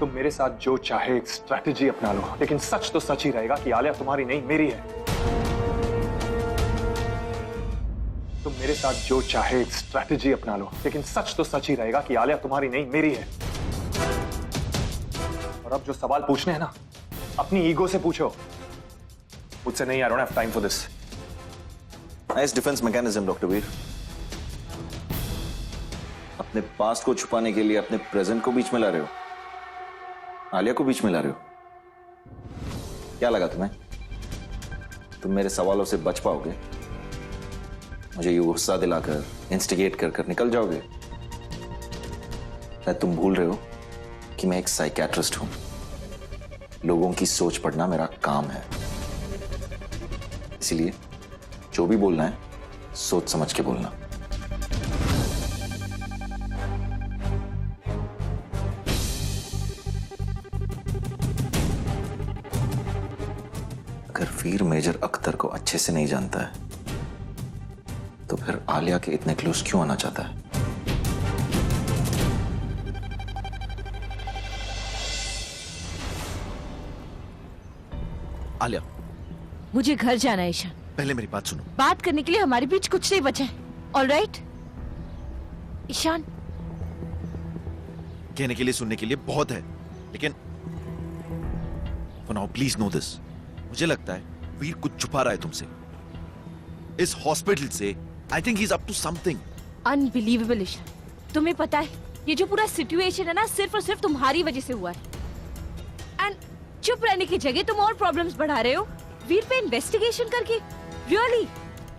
तुम मेरे साथ जो चाहे एक स्ट्रैटेजी अपना लो, लेकिन सच तो सच ही रहेगा कि आलिया तुम्हारी नहीं मेरी है। तुम मेरे साथ जो चाहे एक स्ट्रैटेजी अपना लो, लेकिन सच तो सच ही रहेगा कि आलिया तुम्हारी नहीं मेरी है। और अब जो सवाल पूछने हैं ना, अपनी ईगो से पूछो, मुझसे नहीं। I don't have time for this. Nice defence mechanism doctor Veer. अपने पास्ट को छुपाने के लिए अपने प्रेजेंट को बीच में ला रहे हो, आलिया को बीच में ला रहे हो। क्या लगा तुम्हें तुम मेरे सवालों से बच पाओगे? मुझे यूं गुस्सा दिलाकर, इंस्टिगेट कर कर निकल जाओगे? शायद तुम भूल रहे हो कि मैं एक साइकियाट्रिस्ट हूं। लोगों की सोच पढ़ना मेरा काम है। इसीलिए जो भी बोलना है सोच समझ के बोलना। अगर वीर मेजर अख्तर को अच्छे से नहीं जानता है तो फिर आलिया के इतने क्लोज क्यों आना चाहता है? आलिया, मुझे घर जाना है ईशान। पहले मेरी बात सुनो। बात करने के लिए हमारे बीच कुछ नहीं बचा है। ऑलराइट ईशान। कहने के लिए सुनने के लिए बहुत है, लेकिन for now please know this. मुझे लगता है वीर कुछ छुपा रहा है तुमसे। इस हॉस्पिटल से I think he is up to something. Unbelievable Ishaan. तुम्हें पता है ये जो पूरा सिचुएशन है ना, सिर्फ और सिर्फ तुम्हारी वजह से हुआ है। एंड चुप रहने की जगह तुम और प्रॉब्लम्स बढ़ा रहे हो वीर पे इन्वेस्टिगेशन करके। रियली?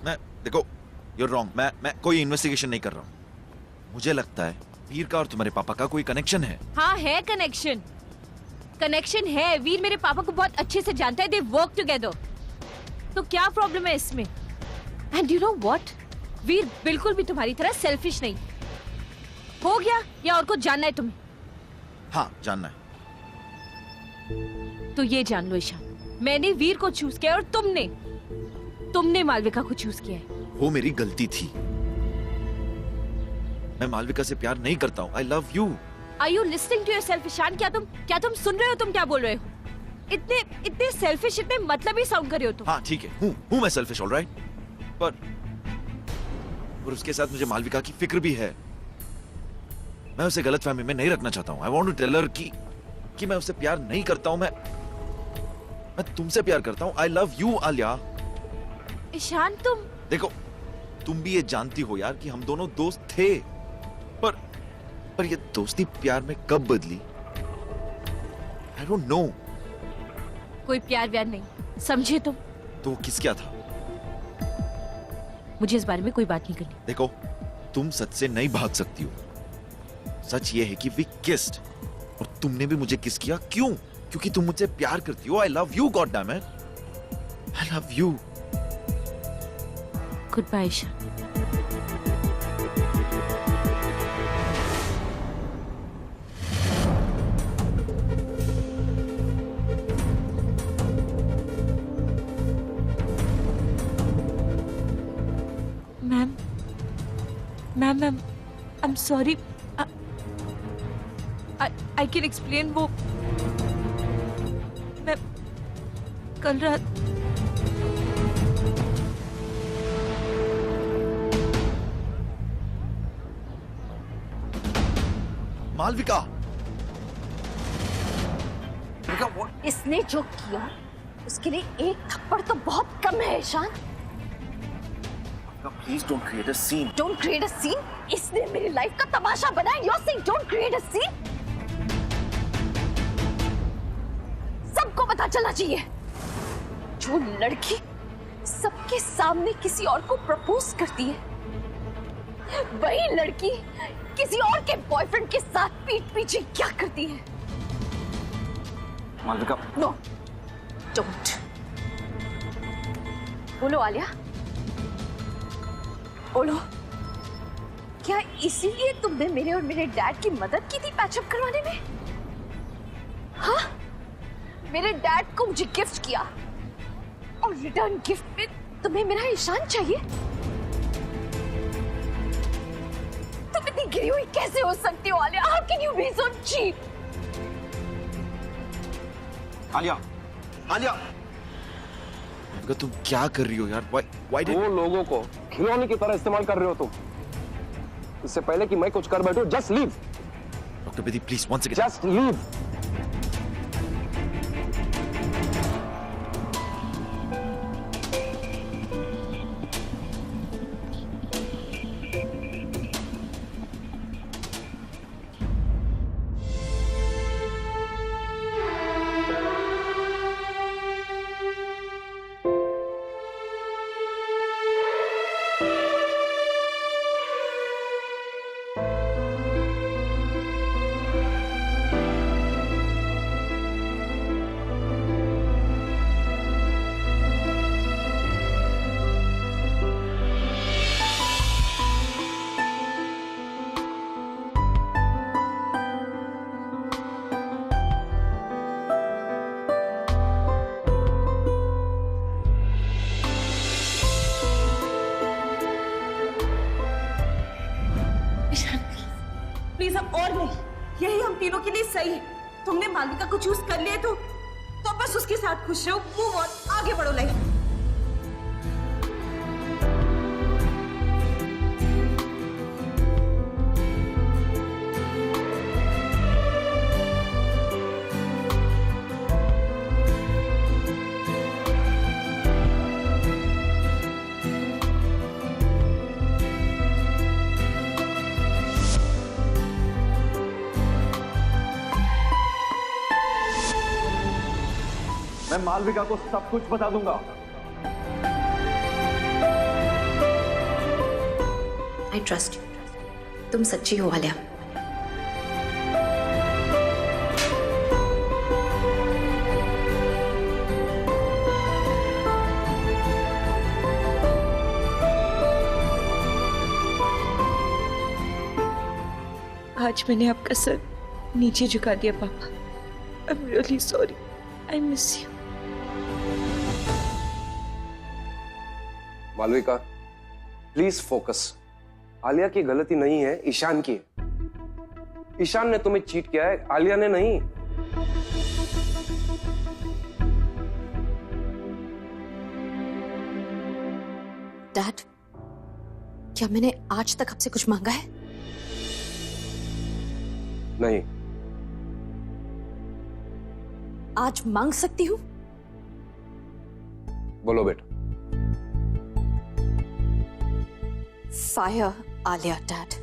मैं देखो, you're wrong। मैं कोई इन्वेस्टिगेशन नहीं कर रहा हूं। मुझे लगता है वीर का और तुम्हारे पापा का कोई कनेक्शन है। हाँ है कनेक्शन। कनेक्शन है। वीर मेरे पापा को बहुत अच्छे से जानता है। They work together. तो क्या प्रॉब्लम है इसमें? एंड यू नो व्हाट, वीर बिल्कुल भी तुम्हारी तरह सेल्फिश नहीं। हो गया या और कुछ जानना है तुम्हें? हाँ, जानना है। तो ये जान लो ईशान, मैंने वीर को चूज किया और तुमने मालविका को चूज किया है। वो मेरी गलती थी। मैं मालविका से प्यार नहीं करता हूँ। I love you. Are you listening to yourself Ishaan? क्या तुम सुन रहे हो? तुम क्या बोल रहे हो? इतने सेल्फिश, इतने मतलबी साउंड कर रहे हो तुम। हाँ ठीक है, हूँ मैं सेल्फिश, ऑलराइट। पर उसके साथ मुझे मालविका की फिक्र भी है। मैं उसे गलतफहमी में नहीं रखना चाहता हूँ। I want to tell her कि मैं उससे प्यार नहीं करता हूँ। मैं तुमसे प्यार करता हूँ। I love you Alia. Ishaan तुम देखो, तुम भी ये जानती हो यार कि हम दोनों दोस्त थे, पर ये दोस्ती प्यार में कब बदली? I don't know. कोई प्यार व्यार नहीं, समझे तुम? तो किस क्या था? मुझे इस बारे में कोई बात नहीं करनी। देखो, तुम सच से नहीं भाग सकती हो। सच ये है कि वी किस्ड, और तुमने भी मुझे किस किया। क्यों? क्योंकि तुम मुझसे प्यार करती हो। I love you, god damn it. I love you. Goodbye Ishaan. Ma'am I am sorry. I can explain. वो मैं कल रात मालविका, इसने जो किया उसके लिए एक थप्पड़ तो बहुत कम है Ishaan. Please don't create a scene. Don't create a scene? इसने मेरी लाइफ का तमाशा बनाया। You are saying don't create a scene? सबको पता चलना चाहिए, जो लड़की सबके सामने किसी और को प्रपोज करती है, वही लड़की किसी और के बॉयफ्रेंड के साथ पीठ पीछे क्या करती है। Malvika, no don't. बोलो आलिया, बोलो, क्या इसीलिए तुमने मेरे और मेरे डैड की मदद की थी पैचअप करवाने में? हाँ, मेरे डैड को मुझे गिफ्ट किया और रिटर्न गिफ्ट में तुम्हें मेरा ईशान चाहिए? तुम इतनी गिरी हुई कैसे हो सकती हो Alia? How can you be so cheap? Alia, Alia, Malvika तुम क्या कर रही हो यार? Why did... दो लोगों को खिलौने की तरह इस्तेमाल कर रहे हो तुम। इससे पहले कि मैं कुछ कर बैठूं, just leave, doctor Bedi please once again. Just leave. Please अब और नहीं, यही हम तीनों के लिए सही है। तुमने मालविका को चूज कर लिया तो बस उसके साथ खुश रहो, मूव ऑन, आगे बढ़ो लाइफ। मैं मालविका को सब कुछ बता दूंगा। आई ट्रस्ट यू, तुम सच्ची हो आलिया। आज मैंने आपका सर नीचे झुका दिया पापा। I am really sorry, I miss you. Malvika, please focus. Alia की गलती नहीं है, ईशान की है। ईशान ने तुम्हें चीट किया है, आलिया ने नहीं। डैड, क्या मैंने आज तक आपसे कुछ मांगा है? नहीं। आज मांग सकती हूँ? बोलो बेटा। Fire Alia dad.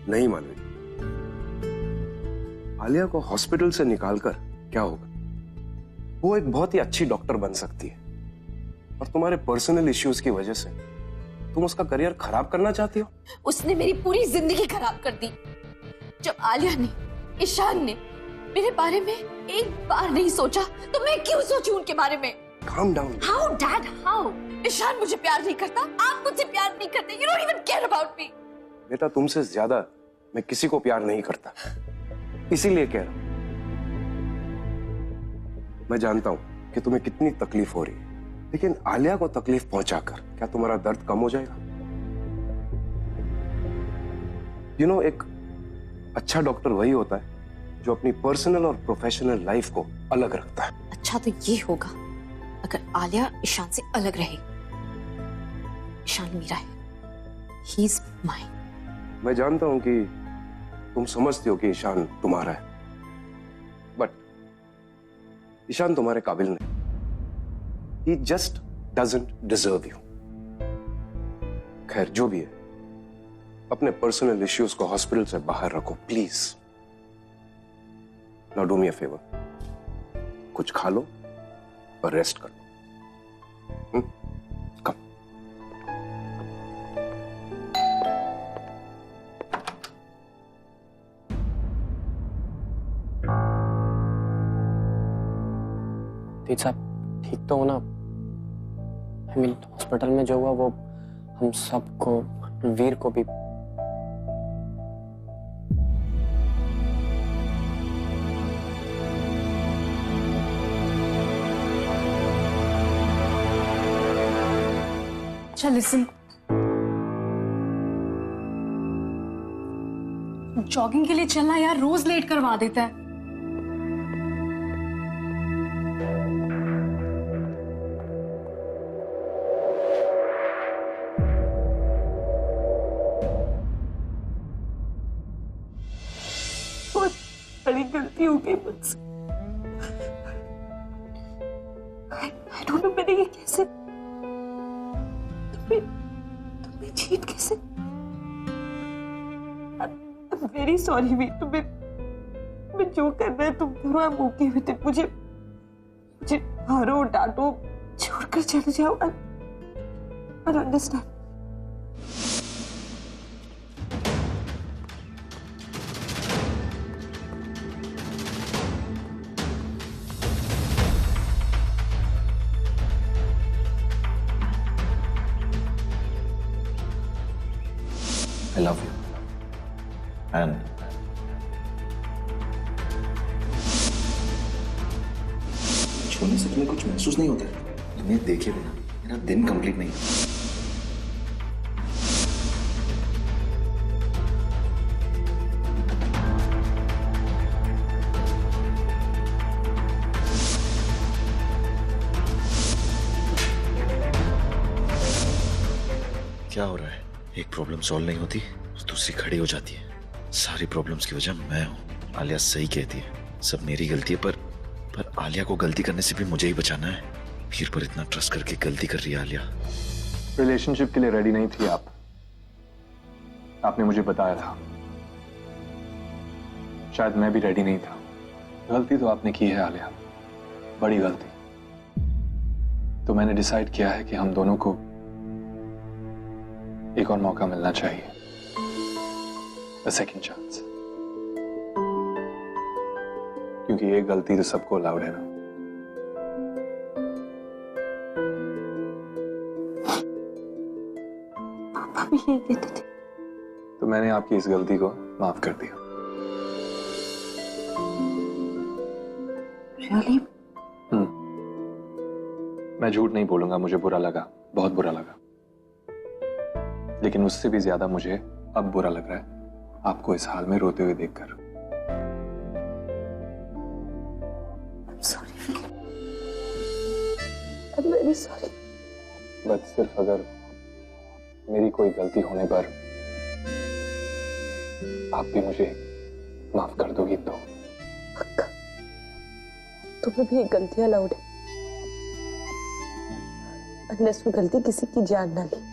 नहीं मालवी, आलिया को हॉस्पिटल से निकालकर क्या होगा? वो एक बहुत ही अच्छी डॉक्टर बन सकती है, और तुम्हारे पर्सनल इश्यूज की वजह से तुम उसका करियर खराब करना चाहती हो? उसने मेरी पूरी जिंदगी खराब कर दी। जब आलिया ने, ईशान ने मेरे बारे में एक बार नहीं सोचा, तो मैं क्यों सोचूं उनके बारे में? Calm down. How dad? How? Ishan मुझे प्यार नहीं करता, आप मुझे प्यार नहीं करते। You don't even care about me. बेटा, तुमसे ज्यादा मैं किसी को प्यार नहीं करता, इसीलिए कह रहा हूं। मैं जानता हूं कि तुम्हें कितनी तकलीफ हो रही है, लेकिन आलिया को तकलीफ पहुंचाकर क्या तुम्हारा दर्द कम हो जाएगा? यू नो, एक अच्छा डॉक्टर वही होता है जो अपनी पर्सनल और प्रोफेशनल लाइफ को अलग रखता है। अच्छा तो ये होगा अगर आलिया ईशान से अलग रहे। ईशान मेरा है, ही इज माइन। मैं जानता हूं कि तुम समझती हो कि ईशान तुम्हारा है, बट ईशान तुम्हारे काबिल नहीं। He just doesn't deserve you. खैर, जो भी है, अपने पर्सनल इश्यूज को हॉस्पिटल से बाहर रखो please. Now do me a favour, कुछ खा लो और रेस्ट कर लो। कम। तेज साहब ठीक तो हो ना? हॉस्पिटल में जो हुआ वो हम सबको, वीर को भी। अच्छा लिसन, जॉगिंग के लिए चलना यार रोज लेट करवा देता है। बहुत बड़ी गलती हो गई मुझसे। I don't know मैंने ये कैसे तुम्हें चीट कैसे। I'm very sorry वी, तुम्हें जो करना है तुम करो। I'm okay with it। मुझे मारो डांटो छोड़कर चले जाओ। I don't understand। I love you. And छोड़ने से तुम्हें कुछ महसूस नहीं होता है? तुम्हें देखे बिना मेरा दिन कंप्लीट नहीं है। क्या हो रहा है? एक प्रॉब्लम सॉल्व नहीं होती दूसरी खड़ी हो जाती है। सारी प्रॉब्लम्स की वजह मैं हूँ। आलिया सही कहती है, सब मेरी गलती है, पर आलिया को गलती करने से भी मुझे ही बचाना है। वीर पर इतना ट्रस्ट करके गलती कर रही है आलिया। रिलेशनशिप के लिए रेडी नहीं थी आप। आपने मुझे बताया था, शायद मैं भी रेडी नहीं था। गलती तो आपने की है आलिया, बड़ी गलती। तो मैंने डिसाइड किया है कि हम दोनों को एक और मौका मिलना चाहिए, a second chance। क्योंकि ये गलती तो सबको अलाउड है ना। पापा भी यही कहते थे। तो मैंने आपकी इस गलती को माफ कर दिया। Really? मैं झूठ नहीं बोलूंगा, मुझे बुरा लगा, बहुत बुरा लगा। लेकिन उससे भी ज्यादा मुझे अब बुरा लग रहा है आपको इस हाल में रोते हुए देखकर। I'm sorry। I'm very sorry। बस सिर्फ अगर मेरी कोई गलती होने पर आप भी मुझे माफ कर दोगी तो। पक्का? तुम्हें भी एक गलती अलाउड है, अनलेस वो गलती किसी की जान ना ली।